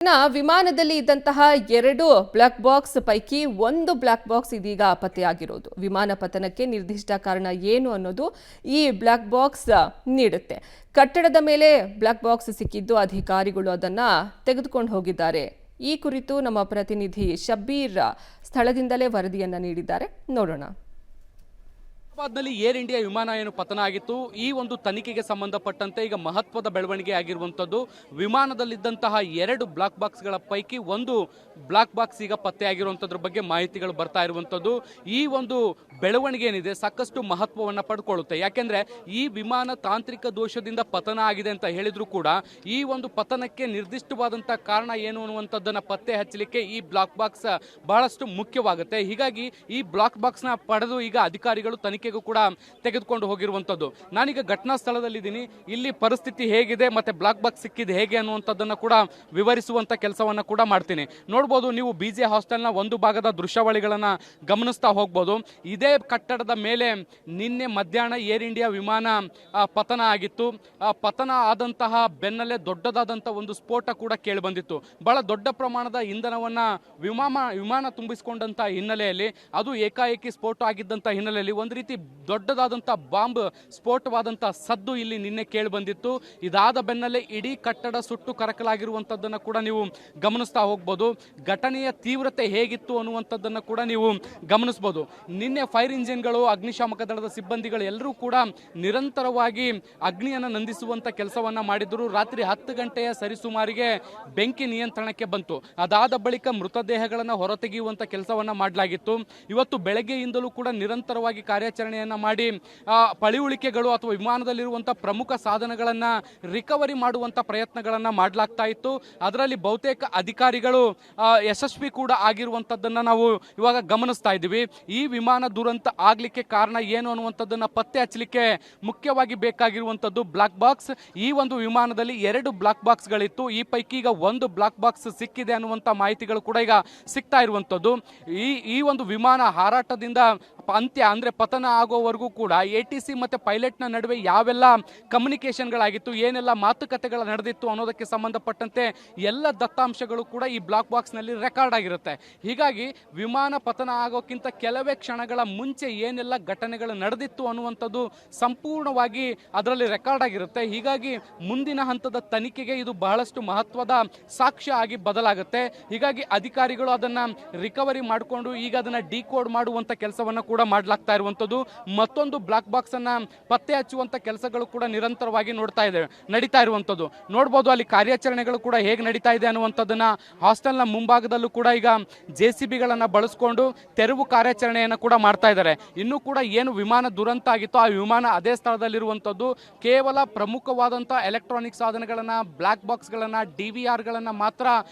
ವಿಮಾನದಲ್ಲಿ ಇದ್ದಂತಹ 2 black box ಪೈಕಿ ಒಂದು ಬ್ಲಾಕ್ ಬಾಕ್ಸ್ ಇದೀಗ ಪತ್ತೆಯಾಗಿರೋದು. ವಿಮಾನ ಪತನಕ್ಕೆ ನಿರ್ದಿಷ್ಟ ಕಾರಣ ಏನು ಅನ್ನೋದು ಈ ಬ್ಲಾಕ್ ಬಾಕ್ಸ್ ನೀಡುತ್ತೆ. ಕಟ್ಟಡದ ಮೇಲೆ ಬ್ಲಾಕ್ ಬಾಕ್ಸ್ ಸಿಕ್ಕಿದ್ದು ಅಧಿಕಾರಿಗಳು ಅದನ್ನ ತೆಗೆದುಕೊಂಡು ಹೋಗಿದ್ದಾರೆ. ಈ ಕುರಿತು ನಮ್ಮ ಪ್ರತಿನಿಧಿ ಶಬ್ಬೀರ್ ಸ್ಥಳದಿಂದಲೇ ವರದಿಯನ್ನ ನೀಡಿದ್ದಾರೆ. ನೋಡೋಣ. ಹೈದರಾಬಾದ್ನಲ್ಲಿ ಏರ್ ಇಂಡಿಯಾ ವಿಮಾನ ಏನು ಪತನ ಆಗಿತ್ತು, ಈ ಒಂದು ತನಿಖೆಗೆ ಸಂಬಂಧಪಟ್ಟಂತೆ ಈಗ ಮಹತ್ವದ ಬೆಳವಣಿಗೆ ಆಗಿರುವಂಥದ್ದು. ವಿಮಾನದಲ್ಲಿದ್ದಂತಹ 2 ಬ್ಲಾಕ್ ಬಾಕ್ಸ್ಗಳ ಪೈಕಿ ಒಂದು ಬ್ಲಾಕ್ ಬಾಕ್ಸ್ ಈಗ ಪತ್ತೆಯಾಗಿರುವಂಥದ್ರ ಬಗ್ಗೆ ಮಾಹಿತಿಗಳು ಬರ್ತಾ ಇರುವಂಥದ್ದು. ಈ ಒಂದು ಬೆಳವಣಿಗೆ ಏನಿದೆ ಸಾಕಷ್ಟು ಮಹತ್ವವನ್ನು ಪಡ್ಕೊಳ್ಳುತ್ತೆ. ಯಾಕೆಂದ್ರೆ ಈ ವಿಮಾನ ತಾಂತ್ರಿಕ ದೋಷದಿಂದ ಪತನ ಆಗಿದೆ ಅಂತ ಹೇಳಿದ್ರು ಕೂಡ ಈ ಒಂದು ಪತನಕ್ಕೆ ನಿರ್ದಿಷ್ಟವಾದಂತಹ ಕಾರಣ ಏನು ಅನ್ನುವಂಥದ್ದನ್ನ ಪತ್ತೆ ಹಚ್ಚಲಿಕ್ಕೆ ಈ ಬ್ಲಾಕ್ ಬಾಕ್ಸ್ ಬಹಳಷ್ಟು ಮುಖ್ಯವಾಗುತ್ತೆ. ಹೀಗಾಗಿ ಈ ಬ್ಲಾಕ್ ಬಾಕ್ಸ್ನ ಪಡೆದು ಈಗ ಅಧಿಕಾರಿಗಳು ತನಿಖೆಗೂ ಕೂಡ ತೆಗೆದುಕೊಂಡು ಹೋಗಿರುವಂಥದ್ದು. ನಾನೀಗ ಘಟನಾ ಸ್ಥಳದಲ್ಲಿದ್ದೀನಿ. ಇಲ್ಲಿ ಪರಿಸ್ಥಿತಿ ಹೇಗಿದೆ ಮತ್ತೆ ಬ್ಲಾಕ್ ಬಾಕ್ಸ್ ಸಿಕ್ಕಿದೆ ಹೇಗೆ ಅನ್ನುವಂಥದ್ದನ್ನು ಕೂಡ ವಿವರಿಸುವಂತ ಕೆಲಸವನ್ನ ಕೂಡ ಮಾಡ್ತೀನಿ. ನೋಡ್ಬೋದು, ನೀವು ಬಿಜೆ ಹಾಸ್ಟೆಲ್ನ ಒಂದು ಭಾಗದ ದೃಶ್ಯಾವಳಿಗಳನ್ನ ಗಮನಿಸ್ತಾ ಹೋಗ್ಬೋದು. ಇದೇ ಕಟ್ಟಡದ ಮೇಲೆ ನಿನ್ನೆ ಮಧ್ಯಾಹ್ನ ಏರ್ ಇಂಡಿಯಾ ವಿಮಾನ ಪತನ ಆಗಿತ್ತು. ಪತನ ಆದಂತಹ ಬೆನ್ನಲ್ಲೇ ದೊಡ್ಡದಾದಂತಹ ಒಂದು ಸ್ಫೋಟ ಕೂಡ ಕೇಳಿ ಬಂದಿತ್ತು. ಬಹಳ ದೊಡ್ಡ ಪ್ರಮಾಣದ ಇಂಧನವನ್ನ ವಿಮಾನ ತುಂಬಿಸಿಕೊಂಡಂತಹ ಹಿನ್ನೆಲೆಯಲ್ಲಿ ಅದು ಏಕಾಏಕಿ ಸ್ಫೋಟ ಆಗಿದ್ದಂತ ಹಿನ್ನೆಲೆಯಲ್ಲಿ ಒಂದು ರೀತಿ ದೊಡ್ಡದಾದಂತಹ ಬಾಂಬ್ ಸ್ಫೋಟವಾದಂತಹ ಸದ್ದು ಇಲ್ಲಿ ನಿನ್ನೆ ಕೇಳಿ ಬಂದಿತ್ತು. ಇದಾದ ಬೆನ್ನಲ್ಲೇ ಇಡೀ ಕಟ್ಟಡ ಸುಟ್ಟು ಕರಕಲಾಗಿರುವಂತದ್ದನ್ನ ಕೂಡ ನೀವು ಗಮನಿಸ್ತಾ ಹೋಗ್ಬೋದು. ಘಟನೆಯ ತೀವ್ರತೆ ಹೇಗಿತ್ತು ಅನ್ನುವಂಥದ್ದನ್ನು ಕೂಡ ನೀವು ಗಮನಿಸಬಹುದು. ನಿನ್ನೆ ಫೈರ್ ಇಂಜಿನ್ಗಳು, ಅಗ್ನಿಶಾಮಕ ದಳದ ಸಿಬ್ಬಂದಿಗಳು ಎಲ್ಲರೂ ಕೂಡ ನಿರಂತರವಾಗಿ ಅಗ್ನಿಯನ್ನು ನಂದಿಸುವಂತ ಕೆಲಸವನ್ನ ಮಾಡಿದ್ರು. ರಾತ್ರಿ 10 ಗಂಟೆಯ ಸರಿಸುಮಾರಿಗೆ ಬೆಂಕಿ ನಿಯಂತ್ರಣಕ್ಕೆ ಬಂತು. ಅದಾದ ಬಳಿಕ ಮೃತದೇಹಗಳನ್ನು ಹೊರತೆಗೆಯುವಂತ ಕೆಲಸವನ್ನ ಮಾಡಲಾಗಿತ್ತು. ಇವತ್ತು ಬೆಳಗ್ಗೆಯಿಂದಲೂ ಕೂಡ ನಿರಂತರವಾಗಿ ಕಾರ್ಯಾಚರಣೆಯನ್ನ ಮಾಡಿ ಪಳಿಯುಳಿಕೆಗಳು ಅಥವಾ ವಿಮಾನದಲ್ಲಿರುವಂತಹ ಪ್ರಮುಖ ಸಾಧನಗಳನ್ನ ರಿಕವರಿ ಮಾಡುವಂತ ಪ್ರಯತ್ನಗಳನ್ನ ಮಾಡಲಾಗ್ತಾ ಇತ್ತು. ಅದರಲ್ಲಿ ಬಹುತೇಕ ಅಧಿಕಾರಿಗಳು ಯಶಸ್ವಿ ಕೂಡ ಆಗಿರುವಂತದ್ದನ್ನ ನಾವು ಇವಾಗ ಗಮನಿಸ್ತಾ ಇದ್ದೀವಿ. ಈ ವಿಮಾನ ದುರಂತ ಆಗ್ಲಿಕ್ಕೆ ಕಾರಣ ಏನು ಅನ್ನುವಂಥದ್ದನ್ನ ಪತ್ತೆ ಹಚ್ಚಲಿಕ್ಕೆ ಮುಖ್ಯವಾಗಿ ಬೇಕಾಗಿರುವಂತದ್ದು ಬ್ಲಾಕ್ ಬಾಕ್ಸ್. ಈ ಒಂದು ವಿಮಾನದಲ್ಲಿ 2 ಬ್ಲಾಕ್ ಬಾಕ್ಸ್ಗಳಿತ್ತು. ಈ ಪೈಕಿ ಈಗ ಒಂದು ಬ್ಲಾಕ್ ಬಾಕ್ಸ್ ಸಿಕ್ಕಿದೆ ಅನ್ನುವಂತ ಮಾಹಿತಿಗಳು ಕೂಡ ಈಗ ಸಿಗ್ತಾ ಇರುವಂತದ್ದು. ಈ ಒಂದು ವಿಮಾನ ಹಾರಾಟದಿಂದ ಅಂತ್ಯ ಅಂದ್ರೆ ಪತನ ಆಗೋವರೆಗೂ ಕೂಡ ATC ಮತ್ತೆ ಪೈಲಟ್ನ ನಡುವೆ ಯಾವೆಲ್ಲ ಕಮ್ಯುನಿಕೇಶನ್ಗಳಾಗಿತ್ತು, ಏನೆಲ್ಲ ಮಾತುಕತೆಗಳು ನಡೆದಿತ್ತು ಅನ್ನೋದಕ್ಕೆ ಸಂಬಂಧಪಟ್ಟಂತೆ ಎಲ್ಲ ದತ್ತಾಂಶಗಳು ಕೂಡ ಈ ಬ್ಲಾಕ್ ಬಾಕ್ಸ್ ನಲ್ಲಿ ರೆಕಾರ್ಡ್ ಆಗಿರುತ್ತೆ. ಹೀಗಾಗಿ ವಿಮಾನ ಪತನ ಆಗೋಕ್ಕಿಂತ ಕೆಲವೇ ಕ್ಷಣಗಳ ಮುಂಚೆ ಏನೆಲ್ಲ ಘಟನೆಗಳು ನಡೆದಿತ್ತು ಅನ್ನುವಂಥದ್ದು ಸಂಪೂರ್ಣವಾಗಿ ಅದರಲ್ಲಿ ರೆಕಾರ್ಡ್ ಆಗಿರುತ್ತೆ. ಹೀಗಾಗಿ ಮುಂದಿನ ಹಂತದ ತನಿಖೆಗೆ ಇದು ಬಹಳಷ್ಟು ಮಹತ್ವದ ಸಾಕ್ಷ್ಯ ಆಗಿ ಬದಲಾಗುತ್ತೆ. ಹೀಗಾಗಿ ಅಧಿಕಾರಿಗಳು ಅದನ್ನ ರಿಕವರಿ ಮಾಡಿಕೊಂಡು ಈಗ ಅದನ್ನ ಡಿಕೋಡ್ ಮಾಡುವಂತ ಕೆಲಸವನ್ನ ಕೂಡ ಮಾಡಲಾಗ್ತಾ ಇರುವಂತದ್ದು. ಮತ್ತೊಂದು ಬ್ಲಾಕ್ ಬಾಕ್ಸ್ ಅನ್ನ ಪತ್ತೆ ಹಚ್ಚುವಂತ ಕೆಲಸಗಳು ಕೂಡ ನಿರಂತರವಾಗಿ ನಡೀತಾ ಇರುವಂತದ್ದು. ನೋಡಬಹುದು ಅಲ್ಲಿ ಕಾರ್ಯಾಚರಣೆಗಳು ಕೂಡ ಹೇಗೆ ನಡೀತಾ ಇದೆ ಅನ್ನುವಂಥದ್ದನ್ನ ಹಾಸ್ಟೆಲ್ನ ಮುಂಭಾಗದಲ್ಲೂ ಕೂಡ ಈಗ JCBಗಳನ್ನ ಬಳಸಿಕೊಂಡು ತೆರವು ಕಾರ್ಯಾಚರಣೆಯನ್ನು ಕೂಡ ಮಾಡ್ತಾ ಇದ್ದಾರೆ. ಇನ್ನೂ ಕೂಡ ಏನು ವಿಮಾನ ದುರಂತ ಆಗಿತ್ತು ಆ ವಿಮಾನ ಅದೇ ಸ್ಥಳದಲ್ಲಿರುವಂಥದ್ದು. ಕೇವಲ ಪ್ರಮುಖವಾದಂತಹ ಎಲೆಕ್ಟ್ರಾನಿಕ್ ಸಾಧನಗಳನ್ನ, ಬ್ಲಾಕ್ ಬಾಕ್ಸ್ಗಳನ್ನ, DVRಗಳನ್ನ ಮಾತ್ರ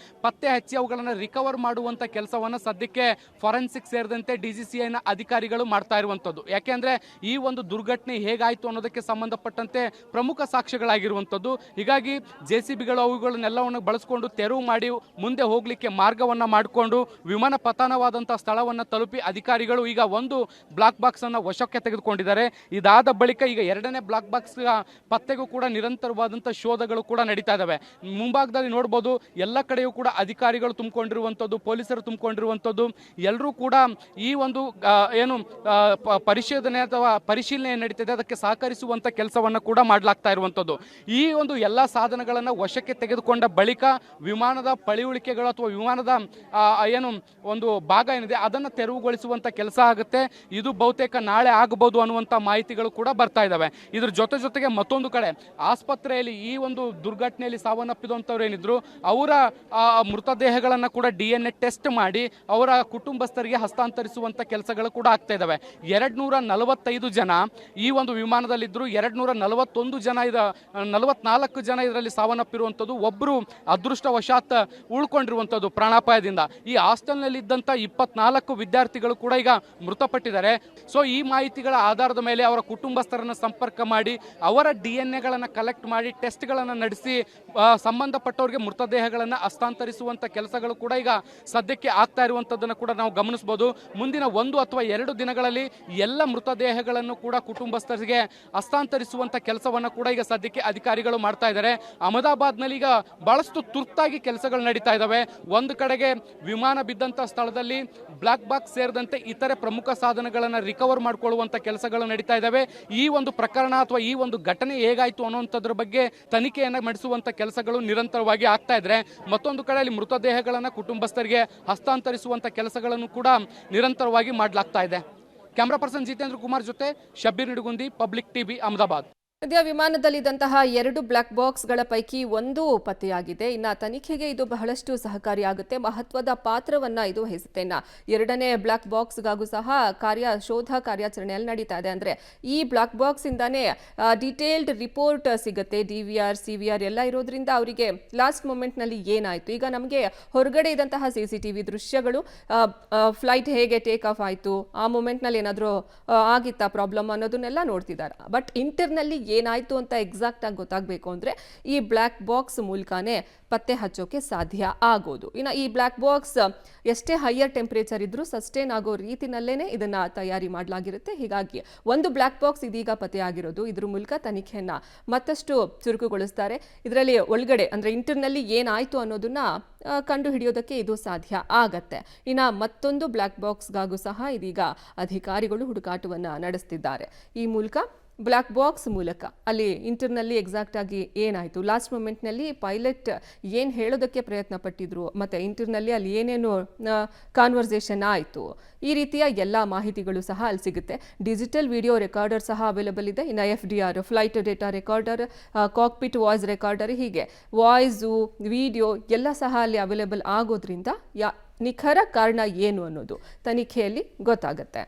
ಪತ್ತೆ ಹಚ್ಚಿ ಅವುಗಳನ್ನ ರಿಕವರ್ ಮಾಡುವಂತ ಕೆಲಸವನ್ನ ಸದ್ಯಕ್ಕೆ ಫಾರೆನ್ಸಿಕ್ ಸೇರಿದಂತೆ DGCIನ ಅಧಿಕಾರಿಗಳು ಮಾಡ್ತಾ ಇರುವಂಥದ್ದು. ಯಾಕೆಂದ್ರೆ ಈ ಒಂದು ದುರ್ಘಟನೆ ಹೇಗಾಯ್ತು ಅನ್ನೋದಕ್ಕೆ ಸಂಬಂಧಪಟ್ಟಂತೆ ಪ್ರಮುಖ ಸಾಕ್ಷ್ಯಗಳಾಗಿರುವಂಥದ್ದು. ಹೀಗಾಗಿ JCBಗಳು ಅವುಗಳನ್ನೆಲ್ಲವನ್ನು ಬಳಸಿಕೊಂಡು ತೆರವು ಮಾಡಿ ಮುಂದೆ ಹೋಗ್ಲಿಕ್ಕೆ ಮಾರ್ಗವನ್ನ ಮಾಡಿಕೊಂಡು ವಿಮಾನ ಪತನವಾದಂತಹ ಸ್ಥಳವನ್ನ ತಲುಪಿ ಅಧಿಕಾರಿಗಳು ಈಗ ಒಂದು ಬ್ಲಾಕ್ ಬಾಕ್ಸ್ ಅನ್ನ ವಶಕ್ಕೆ ತೆಗೆದುಕೊಂಡಿದ್ದಾರೆ. ಇದಾದ ಬಳಿಕ ಈಗ 2ನೇ ಬ್ಲಾಕ್ ಬಾಕ್ಸ್ ಪತ್ತೆಗೂ ಕೂಡ ನಿರಂತರವಾದಂತಹ ಶೋಧಗಳು ಕೂಡ ನಡೀತಾ ಇದಾವೆ. ಮುಂಭಾಗದಲ್ಲಿ ನೋಡಬಹುದು ಎಲ್ಲ ಕಡೆಯೂ ಕೂಡ ಅಧಿಕಾರಿಗಳು ತುಂಬಿಕೊಂಡಿರುವಂಥದ್ದು, ಪೊಲೀಸರು ತುಂಬಿಕೊಂಡಿರುವಂಥದ್ದು. ಎಲ್ಲರೂ ಕೂಡ ಈ ಒಂದು ಏನು ಪರಿಶೋಧನೆ ಅಥವಾ ಪರಿಶೀಲನೆ ನಡೀತಿದೆ ಅದಕ್ಕೆ ಸಹಕರಿಸುವಂತ ಕೆಲಸವನ್ನ ಕೂಡ ಮಾಡಲಾಗ್ತಾ ಇರುವಂಥದ್ದು. ಈ ಒಂದು ಎಲ್ಲ ಸಾಧನಗಳನ್ನ ವಶಕ್ಕೆ ತೆಗೆದುಕೊಂಡ ಬಳಿಕ ವಿಮಾನದ ಪಳಿಯುಳಿಕೆಗಳು ಅಥವಾ ವಿಮಾನದ ಏನು ಒಂದು ಭಾಗ ಏನಿದೆ ಅದನ್ನ ತೆರವುಗೊಳಿಸುವಂತ ಕೆಲಸ ಆಗುತ್ತೆ. ಇದು ಬಹುತೇಕ ನಾಳೆ ಆಗಬಹುದು ಅನ್ನುವಂತ ಮಾಹಿತಿಗಳು ಕೂಡ ಬರ್ತಾ ಇದಾವೆ. ಇದ್ರ ಜೊತೆಗೆ ಮತ್ತೊಂದು ಕಡೆ ಆಸ್ಪತ್ರೆಯಲ್ಲಿ ಈ ಒಂದು ದುರ್ಘಟನೆಯಲ್ಲಿ ಸಾವನ್ನಪ್ಪಿದಂಥವ್ರು ಏನಿದ್ರು ಅವರ ಮೃತದೇಹಗಳನ್ನ ಕೂಡ DNA ಟೆಸ್ಟ್ ಮಾಡಿ ಅವರ ಕುಟುಂಬಸ್ಥರಿಗೆ ಹಸ್ತಾಂತರಿಸುವಂತ ಕೆಲಸಗಳು ಕೂಡ ಆಗ್ತಾ ಇದಾವೆ. 245 ಜನ ಈ ಒಂದು ವಿಮಾನದಲ್ಲಿದ್ರು. 241 ಜನ 44 ಜನ ಇದರಲ್ಲಿ ಸಾವನ್ನಪ್ಪಿರುವಂಥದ್ದು. ಒಬ್ಬರು ಅದೃಷ್ಟವಶಾತ್ ಉಳ್ಕೊಂಡಿರುವಂಥದ್ದು ಪ್ರಾಣಾಪಾಯದಿಂದ. ಈ ಹಾಸ್ಟೆಲ್ನಲ್ಲಿ ಇದ್ದಂಥ 24 ವಿದ್ಯಾರ್ಥಿಗಳು ಕೂಡ ಈಗ ಮೃತಪಟ್ಟಿದ್ದಾರೆ. ಸೊ ಈ ಮಾಹಿತಿಗಳ ಆಧಾರದ ಮೇಲೆ ಅವರ ಕುಟುಂಬಸ್ಥರನ್ನು ಸಂಪರ್ಕ ಮಾಡಿ ಅವರ DNAಗಳನ್ನು ಕಲೆಕ್ಟ್ ಮಾಡಿ ಟೆಸ್ಟ್ಗಳನ್ನು ನಡೆಸಿ ಸಂಬಂಧಪಟ್ಟವರಿಗೆ ಮೃತದೇಹಗಳನ್ನು ಹಸ್ತಾಂತರಿಸುವಂಥ ಕೆಲಸಗಳು ಕೂಡ ಈಗ ಸದ್ಯಕ್ಕೆ ಆಗ್ತಾ ಇರುವಂಥದ್ದನ್ನು ಕೂಡ ನಾವು ಗಮನಿಸಬಹುದು. ಮುಂದಿನ 1 ಅಥವಾ 2 ದಿನಗಳಲ್ಲಿ ಎಲ್ಲ ಮೃತದೇಹಗಳನ್ನು ಕೂಡ ಕುಟುಂಬಸ್ಥರಿಗೆ ಹಸ್ತಾಂತರಿಸುವಂತ ಕೆಲಸವನ್ನು ಕೂಡ ಈಗ ಸದ್ಯಕ್ಕೆ ಅಧಿಕಾರಿಗಳು ಮಾಡ್ತಾ ಇದ್ದಾರೆ. ಅಹಮದಾಬಾದ್ನಲ್ಲಿ ಈಗ ಬಹಳಷ್ಟು ತುರ್ತಾಗಿ ಕೆಲಸಗಳು ನಡೀತಾ ಇದ್ದಾವೆ. ಒಂದು ಕಡೆಗೆ ವಿಮಾನ ಬಿದ್ದಂತ ಸ್ಥಳದಲ್ಲಿ ಬ್ಲಾಕ್ ಬಾಕ್ಸ್ ಸೇರಿದಂತೆ ಇತರೆ ಪ್ರಮುಖ ಸಾಧನಗಳನ್ನು ರಿಕವರ್ ಮಾಡಿಕೊಳ್ಳುವಂತ ಕೆಲಸಗಳು ನಡೀತಾ ಇದ್ದಾವೆ. ಈ ಒಂದು ಪ್ರಕರಣ ಅಥವಾ ಈ ಒಂದು ಘಟನೆ ಹೇಗಾಯ್ತು ಅನ್ನುವಂಥದ್ರ ಬಗ್ಗೆ ತನಿಖೆಯನ್ನು ನಡೆಸುವಂತ ಕೆಲಸಗಳು ನಿರಂತರವಾಗಿ ಆಗ್ತಾ ಇದ್ರೆ, ಮತ್ತೊಂದು ಕಡೆಯಲ್ಲಿ ಮೃತದೇಹಗಳನ್ನು ಕುಟುಂಬಸ್ಥರಿಗೆ ಹಸ್ತಾಂತರಿಸುವಂತ ಕೆಲಸಗಳನ್ನು ಕೂಡ ನಿರಂತರವಾಗಿ ಮಾಡಲಾಗ್ತಾ ಇದೆ. ಕ್ಯಾಮರಾ ಪರ್ಸನ್ ಜಿತೇಂದ್ರ ಕುಮಾರ್ ಜೊತೆ ಶಬ್ಬೀರ್ ನಿಡುಗುಂದಿ, ಪಬ್ಲಿಕ್ ಟಿವಿ, ಅಹಮದಾಬಾದ್. ಸದ್ಯ ವಿಮಾನದಲ್ಲಿದ್ದಂತಹ 2 ಬ್ಲಾಕ್ ಬಾಕ್ಸ್ಗಳ ಪೈಕಿ ಒಂದು ಪತ್ತೆಯಾಗಿದೆ. ಇನ್ನು ತನಿಖೆಗೆ ಇದು ಬಹಳಷ್ಟು ಸಹಕಾರಿಯಾಗುತ್ತೆ, ಮಹತ್ವದ ಪಾತ್ರವನ್ನ ಇದು ವಹಿಸುತ್ತೆ. ಇನ್ನು 2ನೇ ಬ್ಲಾಕ್ ಬಾಕ್ಸ್ಗಾಗೂ ಸಹ ಶೋಧ ಕಾರ್ಯಾಚರಣೆಯಲ್ಲಿ ನಡೀತಾ ಇದೆ. ಅಂದ್ರೆ ಈ ಬ್ಲಾಕ್ ಬಾಕ್ಸ್ ಇಂದಾನೇ ಡೀಟೇಲ್ಡ್ ರಿಪೋರ್ಟ್ ಸಿಗುತ್ತೆ. DVR, CVR ಎಲ್ಲ ಇರೋದ್ರಿಂದ ಅವರಿಗೆ ಲಾಸ್ಟ್ ಮೊಮೆಂಟ್ ನಲ್ಲಿ ಏನಾಯ್ತು, ಈಗ ನಮಗೆ ಹೊರಗಡೆ ಇದ್ದಂತಹ CCTV ದೃಶ್ಯಗಳು, ಫ್ಲೈಟ್ ಹೇಗೆ ಟೇಕ್ ಆಫ್ ಆಯ್ತು, ಆ ಮೊಮೆಂಟ್ ನಲ್ಲಿ ಏನಾದರೂ ಆಗಿತ್ತಾ ಪ್ರಾಬ್ಲಮ್ ಅನ್ನೋದನ್ನೆಲ್ಲ ನೋಡ್ತಿದ್ದಾರೆ. ಬಟ್ ಇಂಟರ್ನಲ್ಲಿ ಏನಾಯ್ತು ಅಂತ ಎಕ್ಸಾಕ್ಟ್ ಆಗಿ ಗೊತ್ತಾಗಬೇಕು ಅಂದ್ರೆ ಈ ಬ್ಲಾಕ್ ಬಾಕ್ಸ್ ಮೂಲಕನೇ ಪತ್ತೆ ಹಚ್ಚೋಕೆ ಸಾಧ್ಯ ಆಗೋದು. ಇನ್ನು ಈ ಬ್ಲಾಕ್ ಬಾಕ್ಸ್ ಎಷ್ಟೇ ಹೈಯರ್ ಟೆಂಪರೇಚರ್ ಇದ್ರೂ ಸಸ್ಟೇನ್ ಆಗೋ ರೀತಿನಲ್ಲೇನೆ ಇದನ್ನ ತಯಾರಿ ಮಾಡಲಾಗಿರುತ್ತೆ. ಹೀಗಾಗಿ ಒಂದು ಬ್ಲಾಕ್ ಬಾಕ್ಸ್ ಇದೀಗ ಪತ್ತೆಯಾಗಿರೋದು, ಇದ್ರ ಮೂಲಕ ತನಿಖೆಯನ್ನ ಮತ್ತಷ್ಟು ಚುರುಕುಗೊಳಿಸ್ತಾರೆ. ಇದರಲ್ಲಿ ಒಳಗಡೆ ಅಂದ್ರೆ ಇಂಟರ್ನಲ್ಲಿ ಏನಾಯ್ತು ಅನ್ನೋದನ್ನ ಕಂಡು ಹಿಡಿಯೋದಕ್ಕೆ ಇದು ಸಾಧ್ಯ ಆಗತ್ತೆ. ಇನ್ನು ಮತ್ತೊಂದು ಬ್ಲಾಕ್ ಬಾಕ್ಸ್ಗಾಗೂ ಸಹ ಇದೀಗ ಅಧಿಕಾರಿಗಳು ಹುಡುಕಾಟವನ್ನ ನಡೆಸ್ತಿದ್ದಾರೆ. ಈ ಮೂಲಕ ಬ್ಲಾಕ್ ಬಾಕ್ಸ್ ಮೂಲಕ ಅಲ್ಲಿ ಇಂಟರ್ನಲ್ಲಿ ಎಕ್ಸಾಕ್ಟ್ ಆಗಿ ಏನಾಯಿತು, ಲಾಸ್ಟ್ ಮೂಮೆಂಟ್ನಲ್ಲಿ ಪೈಲಟ್ ಏನು ಹೇಳೋದಕ್ಕೆ ಪ್ರಯತ್ನ ಪಟ್ಟಿದ್ರು, ಮತ್ತು ಇಂಟರ್ನಲ್ಲಿ ಅಲ್ಲಿ ಏನೇನು ಕಾನ್ವರ್ಸೇಷನ್ ಆಯಿತು, ಈ ರೀತಿಯ ಎಲ್ಲ ಮಾಹಿತಿಗಳು ಸಹ ಅಲ್ಲಿ ಸಿಗುತ್ತೆ. ಡಿಜಿಟಲ್ ವಿಡಿಯೋ ರೆಕಾರ್ಡರ್ ಸಹ ಅವೈಲಬಲ್ ಇದೆ. ಇನ್ನು FDR, flight data recorder, cockpit voice recorder, ಹೀಗೆ ವಾಯ್ಸು, ವಿಡಿಯೋ ಎಲ್ಲ ಸಹ ಅಲ್ಲಿ ಅವೈಲೇಬಲ್ ಆಗೋದ್ರಿಂದ ನಿಖರ ಕಾರಣ ಏನು ಅನ್ನೋದು ತನಿಖೆಯಲ್ಲಿ ಗೊತ್ತಾಗುತ್ತೆ.